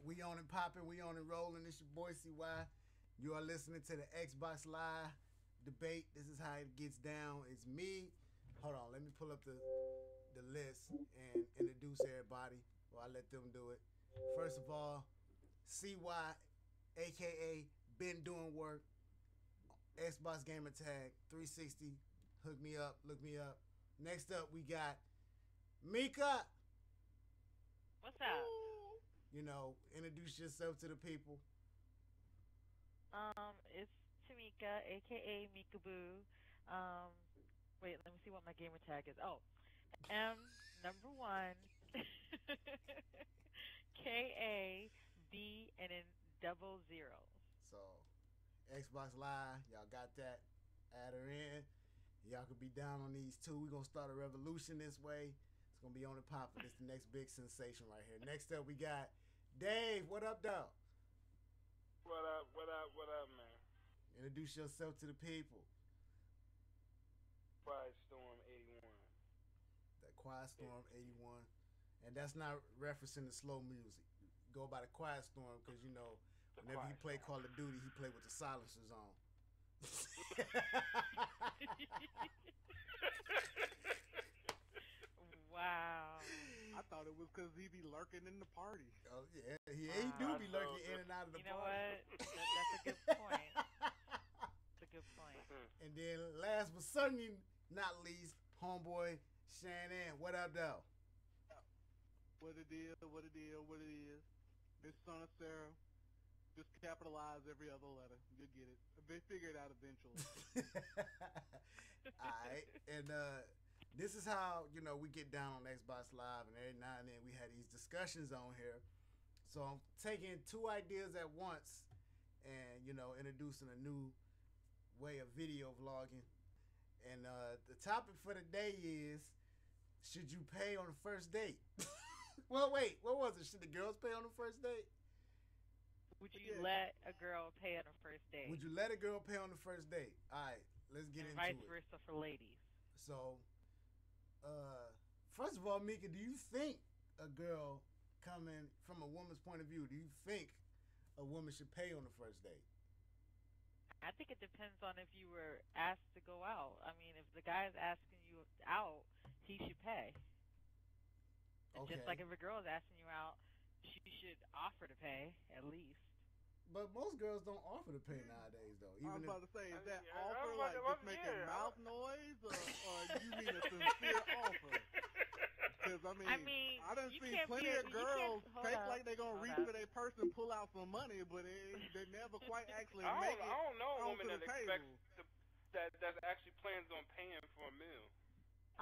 We on and popping, we on and rolling. It's your boy CY. You are listening to the Xbox Live debate. This is how it gets down. It's me. Hold on, let me pull up the list and introduce everybody. Well, I let them do it. First of all, CY, aka Been Doing Work, Xbox Gamer Tag 360. Hook me up, look me up. Next up, we got Mika. What's up? Introduce yourself to the people. It's Tamika, aka Mikaboo. Um, wait, let me see what my gamer tag is. Oh, M1 KAB and then 00. So, Xbox Live, y'all got that? Add her in. Y'all could be down on these two. We're going to start a revolution this way. It's going to be on the pop. This the next big sensation right here. Next up, we got Dave. What up, though? What up? What up? What up, man? Introduce yourself to the people. Quiet Storm 81. That Quiet Storm 81. And that's not referencing the slow music. Go by the Quiet Storm because, whenever he play Call of Duty, he play with the silencers on. Wow. I thought it was because he be lurking in the party. Oh, yeah. He do be lurking in and out of the You know party. what? That's a good point. That's a good point. And then last but certainly not least, homeboy Shannon. What up, though? What it is, what it is, what it is. This son of Sarah, just capitalize every other letter. You'll get it. They figure it out eventually. Alright. And this is how, we get down on Xbox Live, and every now and then we had these discussions on here. So I'm taking two ideas at once and, introducing a new way of video vlogging. And the topic for the day is, should you pay on the first date? Well, wait, what was it? Should the girls pay on the first date? Would you let a girl pay on a first date? Would you let a girl pay on the first date? All right, let's get and into it. vice versa for ladies. So, first of all, Mika, do you think a girl, coming from a woman's point of view, do you think a woman should pay on the first date? I think it depends on if you were asked to go out. I mean, if the guy is asking you out, he should pay. Okay. Just like if a girl is asking you out, she should offer to pay, at least. But most girls don't offer to pay nowadays, though. I was about to say, is that Yeah, offer I was like about just to- making yeah. mouth noise, or you mean a sincere offer? Because, I done you seen can't plenty be a- of you girls can't- hold fake up. like they going to Hold reach up. for their purse and pull out some money, but they never quite actually I make don't know a woman onto that the expects table. that actually plans on paying for a meal.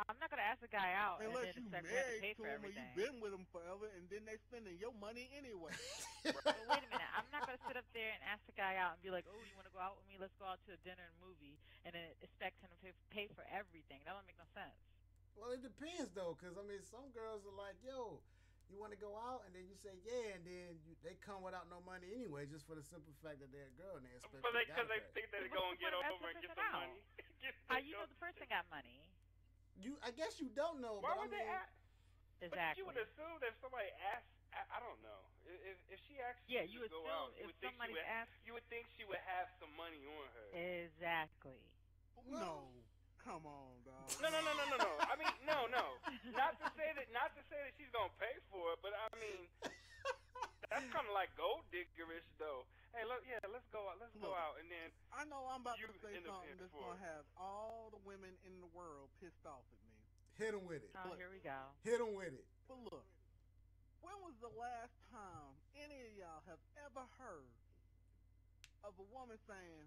I'm not going to ask a guy out and Unless then you expect him to pay married for to him or everything. you've been with him forever, and then they spending your money anyway. But wait a minute. I'm not going to sit up there and ask a guy out and be like, oh, you want to go out with me? Let's go out to a dinner and movie, and then expect him to pay for everything. That don't make no sense. Well, it depends, though, because, some girls are like, yo, you want to go out? And then you say, yeah, and then they come without no money anyway, just for the simple fact that they're a girl and they expect Because the guy to they pay. think they're But going to get what's the over and purpose get of some out? money. How you know the person got money? I guess you don't know, Why but would they ask? But Exactly. you would assume that somebody asks. I don't know. If she asks Yeah, you you to go assume out, if you would think somebody's asked- you would think she would have some money on her. Exactly. No, come on, dog. No. I mean, no. Not to say that she's gonna pay for it, but I mean, that's kind of like gold diggerish, though. Hey, let's go out. Let's go out, and then I know I'm about to You say end up something paying that's for going it. to have all the women in the world pissed off at me. hit them with it. Oh, here we go. Hit them with it. But look, when was the last time any of y'all have ever heard of a woman saying,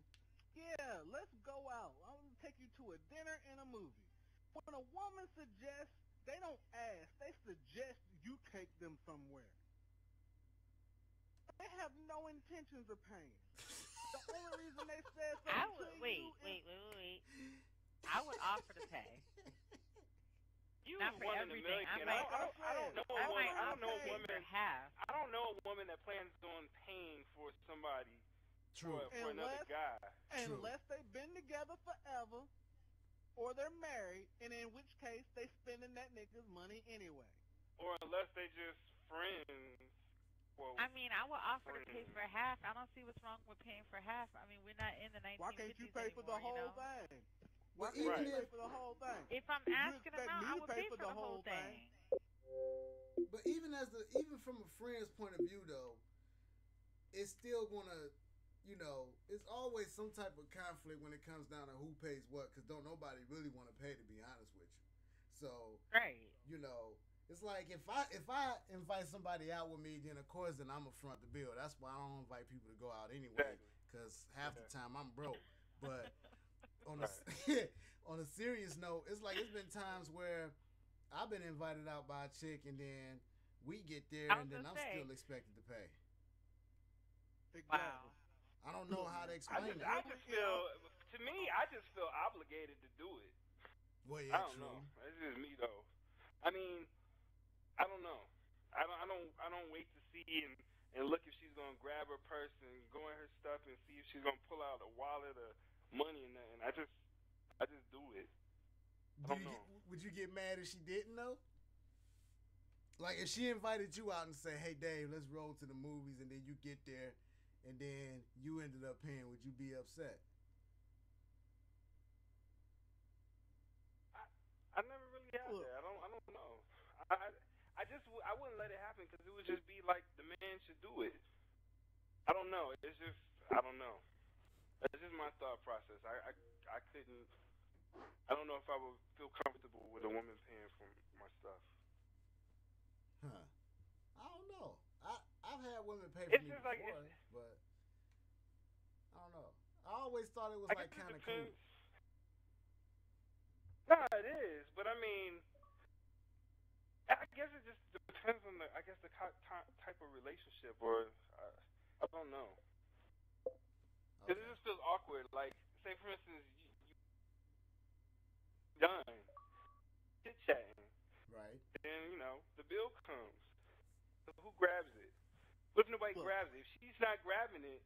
yeah, let's go out. I'm going to take you to a dinner and a movie. When a woman suggests, they don't ask. They suggest you take them somewhere. They have no intentions of paying. The only reason they said something I to would you wait. I would offer to pay. you Not for one in a everything. million. I and might- I don't know I a woman. might I don't know offer a to pay for woman. half. I don't know a woman that plans on paying for somebody True. for another guy. True. Unless they've been together forever, or they're married, and in which case they spending that nigga's money anyway. Or unless they just friends. Well, I mean, I would offer to pay for half. I don't see what's wrong with paying for half. I mean, we're not in the 1950s Why can't you pay for the anymore, whole thing? Why But can't even you pay if, for the whole thing? If I'm You asking expect amount, me I to would pay pay for for the the whole whole thing? thing. but even from a friend's point of view though, it's still gonna, it's always some type of conflict when it comes down to who pays what, because don't nobody really want to pay, to be honest with you. So, Right. it's like if I invite somebody out with me, then of course then I'm gonna front the bill. That's why I don't invite people to go out anyway, because half the time I'm broke. But on a on a serious note, it's like it's been times where I've been invited out by a chick, and then we get there, I was and then gonna I'm say. still expected to pay. Exactly. Wow. I don't know how to I explain just, it. I just feel, to me, I just feel obligated to do it. Well, I yeah, don't true. know. That's just me though. I mean, I don't know. I don't wait to see and look if she's gonna grab her purse and go in her stuff and see if she's gonna pull out a wallet or money and nothing. I just do it. I don't know. Would you get mad if she didn't though? Like if she invited you out and say, "Hey Dave, let's roll to the movies," and then you get there, and then you ended up paying, would you be upset? I never really had that. I don't know. I wouldn't let it happen because it would just be like the man should do it. I don't know. It's just I don't know. That's just my thought process. I couldn't. I don't know if I would feel comfortable with a woman paying for my stuff. Huh? I don't know. I've had women pay for It's me just like before, but I don't know. I always thought it was I like guess it kind of cool. depends. No, it is, but I mean, I guess it just depends on the type of relationship, or I don't know. Because it just feels awkward. Like, say for instance, you done chit chatting, Right. and the bill comes. So who grabs it? What if nobody grabs it? If she's not grabbing it,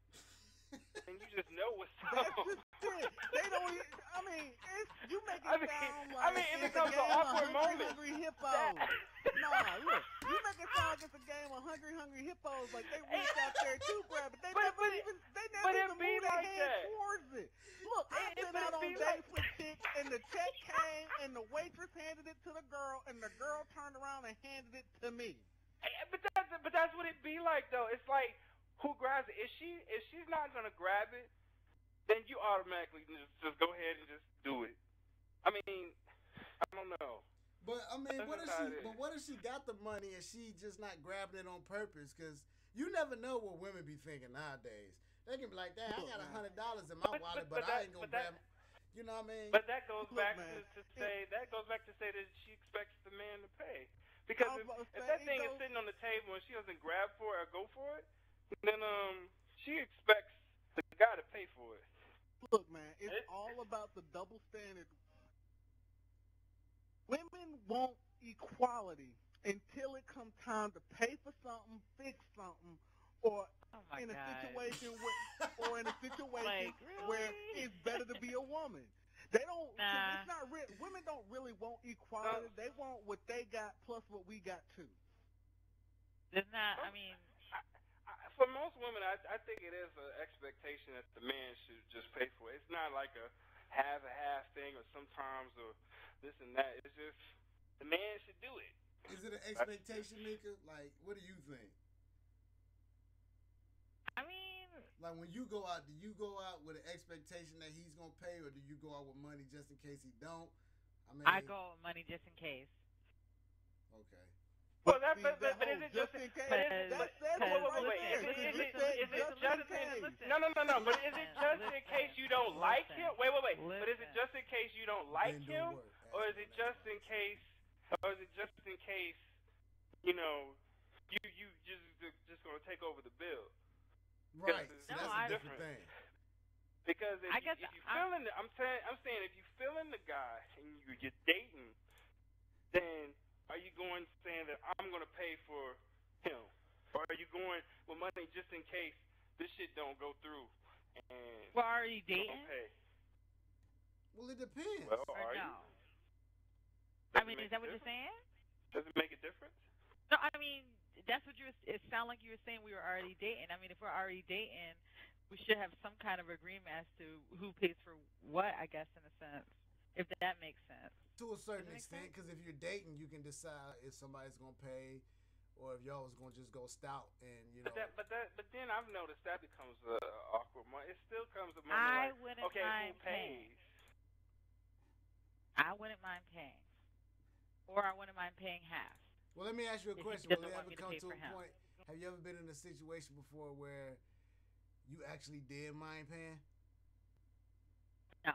then you just know what's That's up. just it. They don't. I mean, you make it sound like it it's becomes a game an awkward of moment. hungry hippos. Nah, look, you make it sound like it's a game of hungry hippos. Like they reach out there to grab it. They never even move their like hand that. towards it. Look, I've been out on dates with chicks, and the check came, and the waitress handed it to the girl, and the girl turned around and handed it to me. But that's what it be like though. It's like who grabs it? If she's not gonna grab it, then you automatically just go ahead and just do it. I mean, I don't know. But I mean, That's what if she got the money and she just not grabbing it on purpose? Because you never know what women be thinking nowadays. They can be like, "Dang, I got $100 in my wallet, but I ain't gonna grab." You know what I mean? But that goes back man, to say that she expects the man to pay. Because if that thing is sitting on the table and she doesn't grab for it or go for it, then she expects the guy to pay for it. Look, man, it's all about the double standard. Women want equality until it comes time to pay for something, fix something, or in a situation where Like, where it's better to be a woman. They don't. Nah. It's not. Women don't really want equality. They want what they got plus what we got too. There's not. I mean, for most women, I think it is an expectation that the man should just pay for it. It's not like a half thing or sometimes or this and that. It's just the man should do it. Is it an expectation, Mika? Like, what do you think? I mean, like when you go out, do you go out with an expectation that he's gonna pay, or do you go out with money just in case he don't? I go with money just in case. Okay. Well, but is it just in case? Wait. Is it just in case? No. But is it just in case you don't like him? Wait. But is it just in case you don't like him, or is it just in case? You just gonna take over the bill? Right. So that's a different thing. Because if you feeling the, I'm saying if you feeling the guy and you're dating, then are you going saying that I'm gonna pay for him, or are you going with money just in case this shit don't go through? And well, are you dating? Pay? Well, it depends. Well, or are no? you? I mean, is that what you're saying? Does it make a difference? No, I mean, that's what you. It sounded like you were saying we were already dating. I mean, if we're already dating, we should have some kind of agreement as to who pays for what. I guess in a sense, if that makes sense. To a certain Does it make extent, sense? because if you're dating, you can decide if somebody's gonna pay, or if y'all was gonna just go stout and But then I've noticed that becomes a awkward moment. It still comes a moment I like, wouldn't okay, who mind paying. pays? I wouldn't mind paying, or I wouldn't mind paying half. Well, let me ask you a If he question. doesn't Will it want ever me to come pay to for a him. point? Have you ever been in a situation before where you actually did mind paying? No.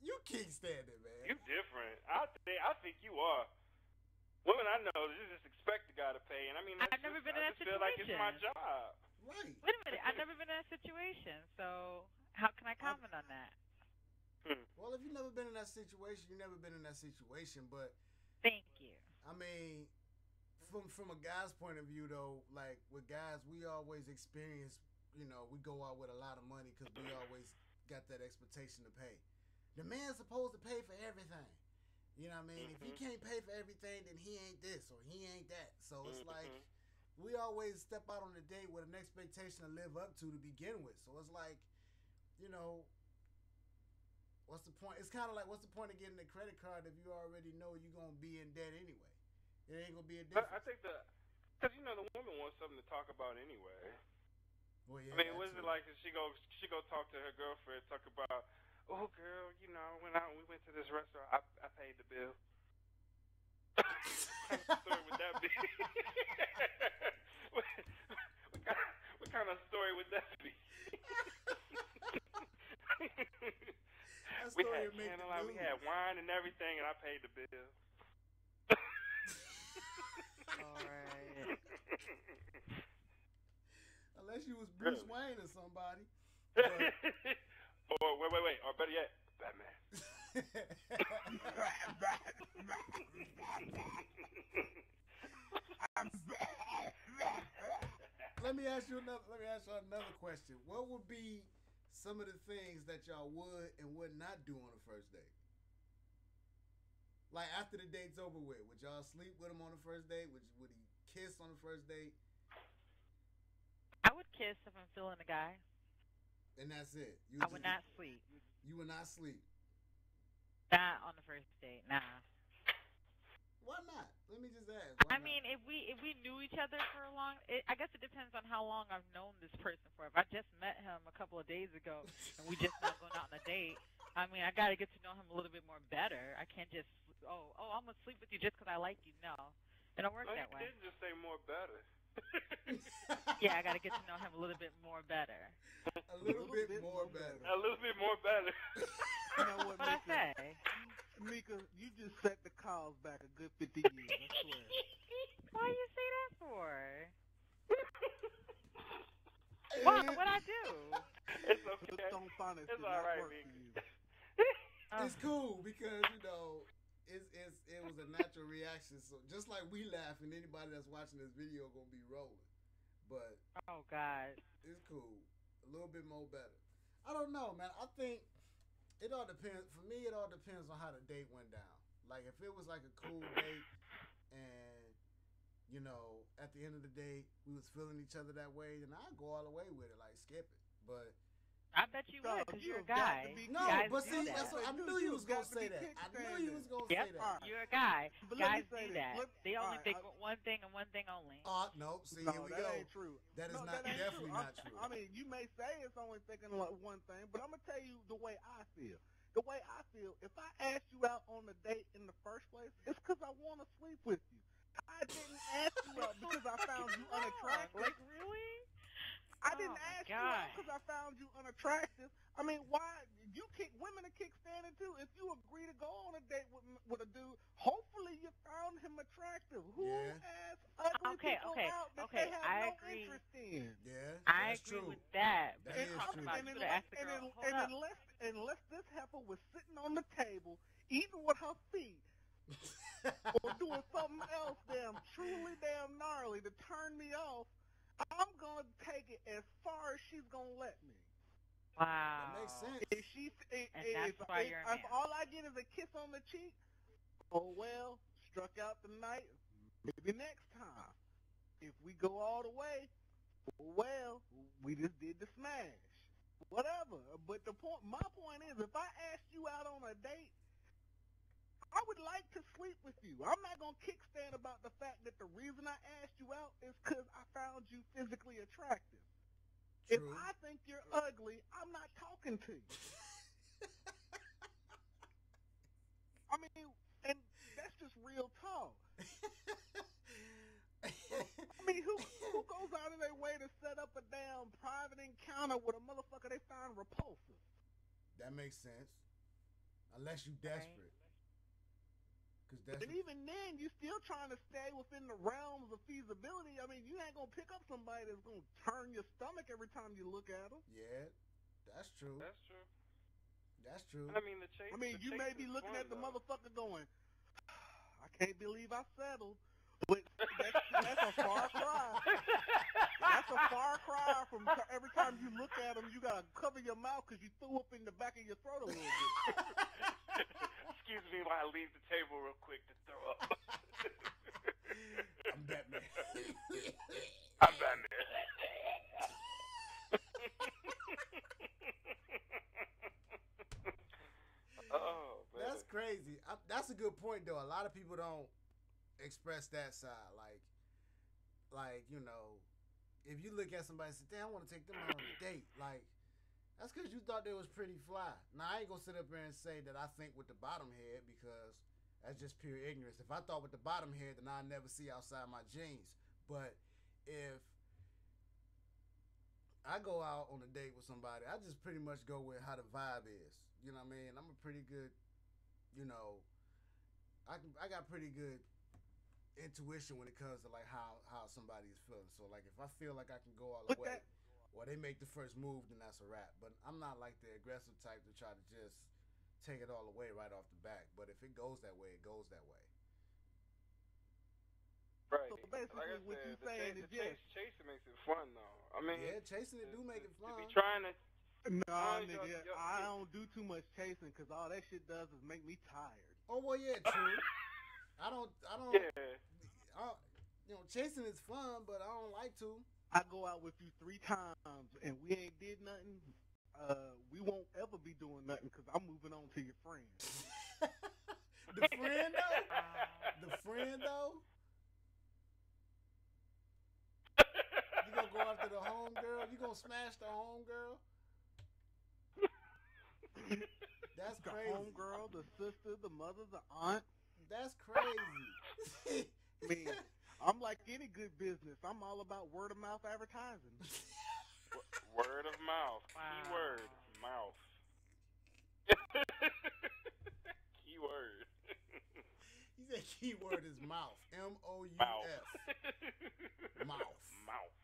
You keep standing, man. You different. I think you are. Women I know, you just expect the guy to pay, and I mean, I've never been in I that just feel like it's my situation. job. Right. Wait a minute. I've never been in that situation, so how can I comment on that? Well, if you've never been in that situation, you've never been in that situation. But Thank you. I mean, from a guy's point of view, though, like with guys, we always experience. We go out with a lot of money because we always got that expectation to pay. The man's supposed to pay for everything. You know what I mean? If he can't pay for everything, then he ain't this or he ain't that. So it's like we always step out on a date with an expectation to live up to begin with. So it's like, what's the point? It's kind of like, what's the point of getting a credit card if you already know you're going to be in debt anyway? It ain't going to be a difference. I think because the woman wants something to talk about anyway. Well, yeah, I mean, what is it like? She go talk to her girlfriend, talk about, oh girl, we went to this restaurant, I paid the bill. What kind of story would that be? what kind of story would that be? We had candlelight, we had wine and everything, and I paid the bill. All right. Unless you was Bruce Wayne or somebody. Or wait, or better yet, Batman. Let me ask you another question. What would be some of the things that y'all would and would not do on a first date? Like after the date's over with, would y'all sleep with him on the first date? Would he kiss on the first date? I would kiss if I'm feeling the guy. And that's it. I would not sleep. You would not sleep. Not on the first date. Nah. Why not? Let me just ask. I mean, if we knew each other for a long, I guess it depends on how long I've known this person for. If I just met him a couple of days ago and we just not going out on a date, I mean, I got to get to know him a little bit more better. I can't just I'm gonna sleep with you just because I like you. No, it don't work that way. You didn't just say more better. Yeah, I got to get to know him a little bit more better. A little bit more better. A little bit more better. You know what, What I say? Mika, you just set the calls back a good 50 years, I swear. Why you say that for? What I do? It's okay. It's all right, Mika. It's cool because it was a natural reaction. So just like we laughing, anybody that's watching this video gonna be rolling. But Oh God. it's cool. A little bit more better. I don't know, man. I think it all depends. For me, it all depends on how the date went down. Like if it was like a cool date, and at the end of the day we was feeling each other that way, then I'd go all the way with it, like skip it. But I bet you would, because you're a guy. no, Guys but do see, that. that's what I knew you was gonna say that. I knew you was gonna say that. You're a guy. But let me Guys say do this. that. They only think one thing and one thing only. Nope. See, No, here we that go. ain't true. That is No, not that ain't definitely true. not true. I mean, you may say it's only thinking like one thing, but I'm gonna tell you the way I feel. The way I feel, if I asked you out on a date in the first place, it's because I want to sleep with you. I didn't ask you out because I found you unattractive. Like really? I didn't my ask you out God. because I found you unattractive. I mean, why women are kick standing too. If you agree to go on a date with a dude, hopefully you found him attractive. Who asks ugly people out that they have I no agree. interest in? Yeah, I that's agree true. with that. That But is I'm talking true. about you should ask the girl, hold up. Unless this heifer was sitting on the table, eating with her feet, or doing something else truly damn gnarly to turn me off, I'm gonna take it as far as she's gonna let me. Wow. That makes sense. That's why you're a man. If all I get is a kiss on the cheek, oh well, struck out the night. Maybe next time. if we go all the way, well, we just did the smash. Whatever. But my point is, if I asked you out on a date, I would like to sleep with you. I'm not going to kickstand about the fact that the reason I asked you out is because I found you physically attractive. True. If I think you're ugly, I'm not talking to you. I mean, and that's just real talk. I mean, who goes out of their way to set up a damn private encounter with a motherfucker they find repulsive? That makes sense. Unless you desperate. And even then, you're still trying to stay within the realms of feasibility. I mean, you ain't going to pick up somebody that's going to turn your stomach every time you look at them. Yeah, that's true. That's true. That's true. I mean, you may be looking fun, at the though. motherfucker going, I can't believe I settled. But that's a far cry. That's a far cry from every time you look at them, you got to cover your mouth because you threw up in the back of your throat a little bit. Excuse me while I leave the table real quick to throw up. I'm Batman. I'm Batman. Oh, man. That's crazy. That's a good point, though. A lot of people don't express that side. Like, you know, if you look at somebody and say, damn, I want to take them out on a date, like, that's because you thought they was pretty fly. Now, I ain't going to sit up there and say that I think with the bottom head because that's just pure ignorance. If I thought with the bottom head, then I'd never see outside my jeans. But if I go out on a date with somebody, I just pretty much go with how the vibe is. You know what I mean? I'm a pretty good, you know, I got pretty good intuition when it comes to like how somebody is feeling. So like if I feel like I can go all the way, or they make the first move, then that's a wrap. But I'm not like the aggressive type to try to just take it all away right off the back. But if it goes that way, it goes that way. Right. So basically, like what said, you're saying is yes. Chasing makes it fun, though. I mean, Yeah, chasing it do make it fun. To be trying to. Nah, nigga, I don't do too much chasing because all that shit does is make me tired. Oh well, yeah, true. I don't. Yeah. You know, chasing is fun, but I don't like to. I go out with you 3 times and we ain't did nothing. We won't ever be doing nothing because I'm moving on to your friend. The friend though. The friend though. You gonna go after the home girl? You gonna smash the home girl? That's The crazy. homegirl, the sister, the mother, the aunt. That's crazy. I mean, I'm like any good business. I'm all about word of mouth advertising. Word of mouth. Wow. Keyword. Mouth. Keyword. He said keyword is mouth. M-O-U-F. Mouth. Mouth.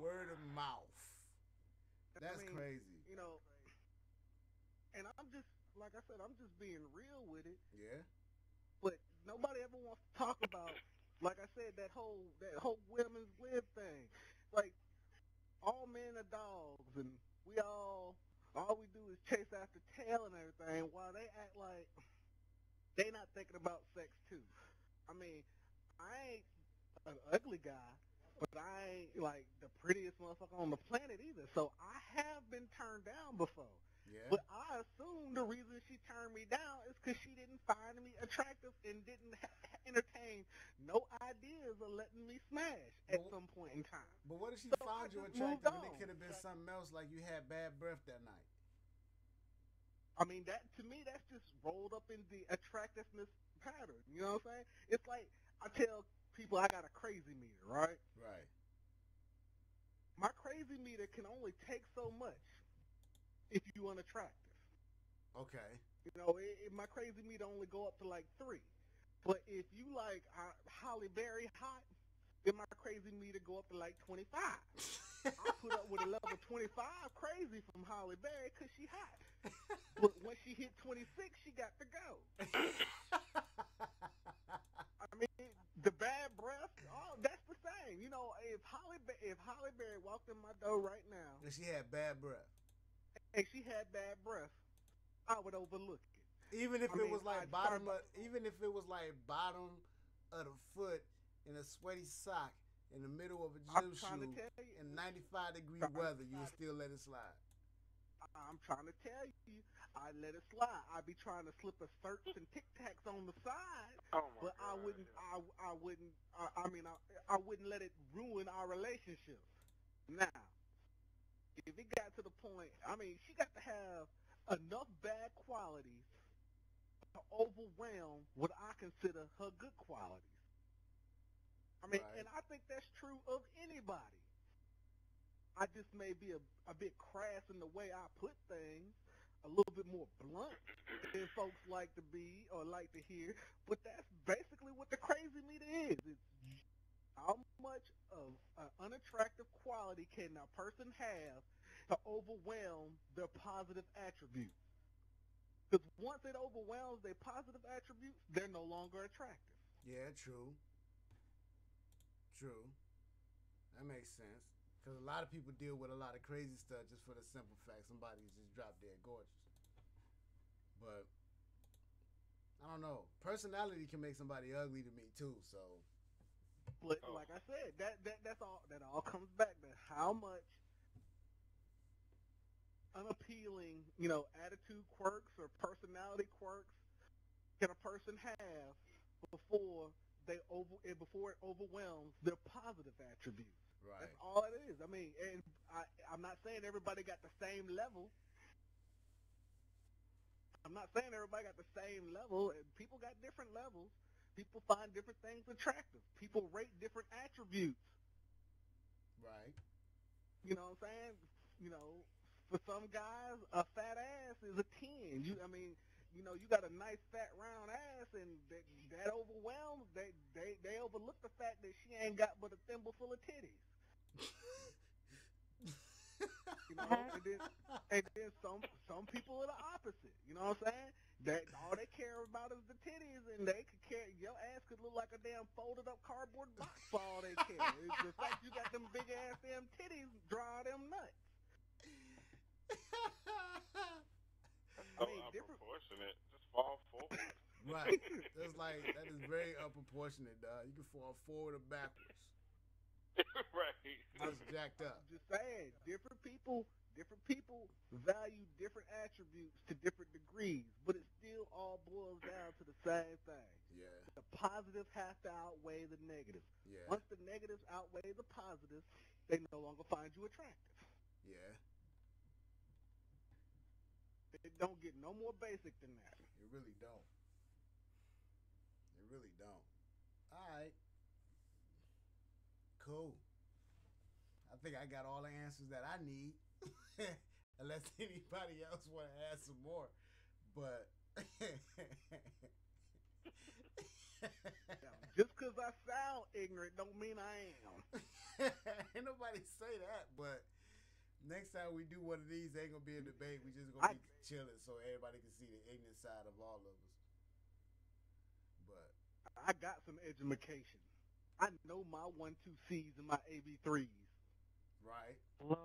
Word of mouth. That's I mean, crazy. You know, and I'm just, like I said, I'm just being real with it. Yeah. But nobody ever wants to talk about, like I said, that whole women's lib thing. Like, all men are dogs, and all we do is chase after tail and everything, while they act like they not thinking about sex too. I mean, I ain't an ugly guy, but I ain't like the prettiest motherfucker on the planet either. So I have been turned down before. Yeah. But I assume the reason she turned me down is because she didn't find me attractive and didn't entertain no ideas of letting me smash at some point in time. But what if she So found I you just attractive moved and it on. could have been something else, like you had bad breath that night? I mean, that to me, that's just rolled up in the attractiveness pattern. You know what I'm saying? It's like I tell people I got a crazy meter, right? Right. My crazy meter can only take so much if you unattractive. Okay. You know, my crazy meter only go up to like 3. But if you like Holly Berry hot, then my crazy meter go up to like 25. I put up with a level 25 crazy from Holly Berry because she hot. But when she hit 26, she got to go. I mean, the bad breath, that's the same. You know, if Holly Berry walked in my door right now And she had bad breath. and she had bad breath, I would overlook it. Even if I it mean, was like I'd bottom start- of, even if it was like bottom of the foot in a sweaty sock in the middle of a I'm gym trying to shoe tell you. in 95-degree Trying- weather, you would still let it slide. I'm trying to tell you, I let it slide. I'd be trying to slip a certs and Tic Tacs on the side, Oh my but God. I wouldn't. I wouldn't let it ruin our relationship. Now, if it got to the point, I mean, she got to have enough bad qualities to overwhelm what I consider her good qualities. I mean, Right. and I think that's true of anybody. I just may be a bit crass in the way I put things, a little bit more blunt than folks like to be or like to hear, but that's basically what the crazy meter is. It's how much of an unattractive quality can a person have to overwhelm their positive attributes? Because once it overwhelms their positive attributes, they're no longer attractive. Yeah, true. True. That makes sense. Because a lot of people deal with a lot of crazy stuff just for the simple fact somebody's just drop dead gorgeous. But I don't know. Personality can make somebody ugly to me too. So But Oh. like I said, that's all. That all comes back to how much unappealing, attitude quirks or personality quirks can a person have before before it overwhelms their positive attributes. right. That's all it is. I mean, and I'm not saying everybody got the same level. I'm not saying everybody got the same level. People got different levels. People find different things attractive. People rate different attributes. Right. You know what I'm saying? For some guys, a fat ass is a 10. You got a nice fat round ass, and that overwhelms. They overlook the fact that she ain't got but a thimble full of titties. And then some people are the opposite. You know what I'm saying? That all they care about is the titties, and they could care. Your ass could look like a damn folded up cardboard box for all they care. It's the fact you got them big ass damn titties draw them nuts. So I mean, different. unproportionate. Just fall forward. Right. That's like that is very unproportionate, dog. You can fall forward or backwards. Right. Just jacked up. Just saying, different people value different attributes to different degrees, but it still all boils down to the same thing. Yeah. The positive has to outweigh the negative. Yeah. Once the negatives outweigh the positives, they no longer find you attractive. Yeah. It don't get no more basic than that. It really don't. It really don't. All right. Cool. I think I got all the answers that I need. Unless anybody else want to add some more. But Now, just because I sound ignorant don't mean I am. ain't nobody say that, but next time we do one of these, ain't gonna be a debate. We just gonna be chilling so everybody can see the ignorant side of all of us. But I got some education. I know my 1-2-C's and my AB3s. right, Lord.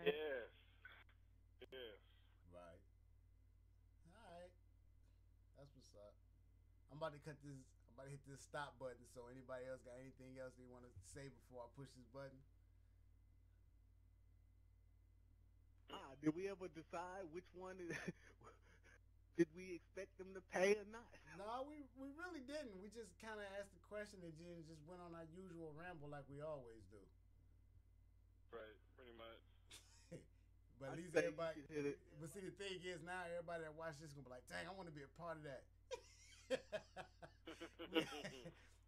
Yes. Yes. right. All right, that's what's up. I'm about to cut this. I'm about to hit this stop button. So anybody else got anything else they want to say before I push this button? Did we ever decide which one did we expect them to pay or not? No, we really didn't. We just kind of asked the question and then just went on our usual ramble like we always do. Right. Pretty much. But at I least think you everybody. should hit it. But see, the thing is now everybody that watch this gonna be like, dang, I want to be a part of that.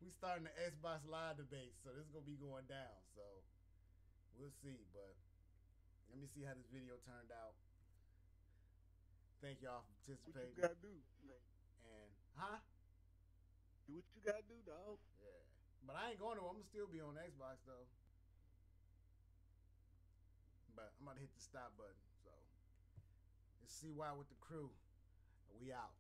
We starting the Xbox Live debate, so this is gonna be going down. So we'll see, but let me see how this video turned out. Thank y'all for What you participating. gotta do? And Do what you gotta do, dog. yeah, but I ain't going to. I'm gonna still be on Xbox though. But I'm about to hit the stop button. So it's CY with the crew. We out.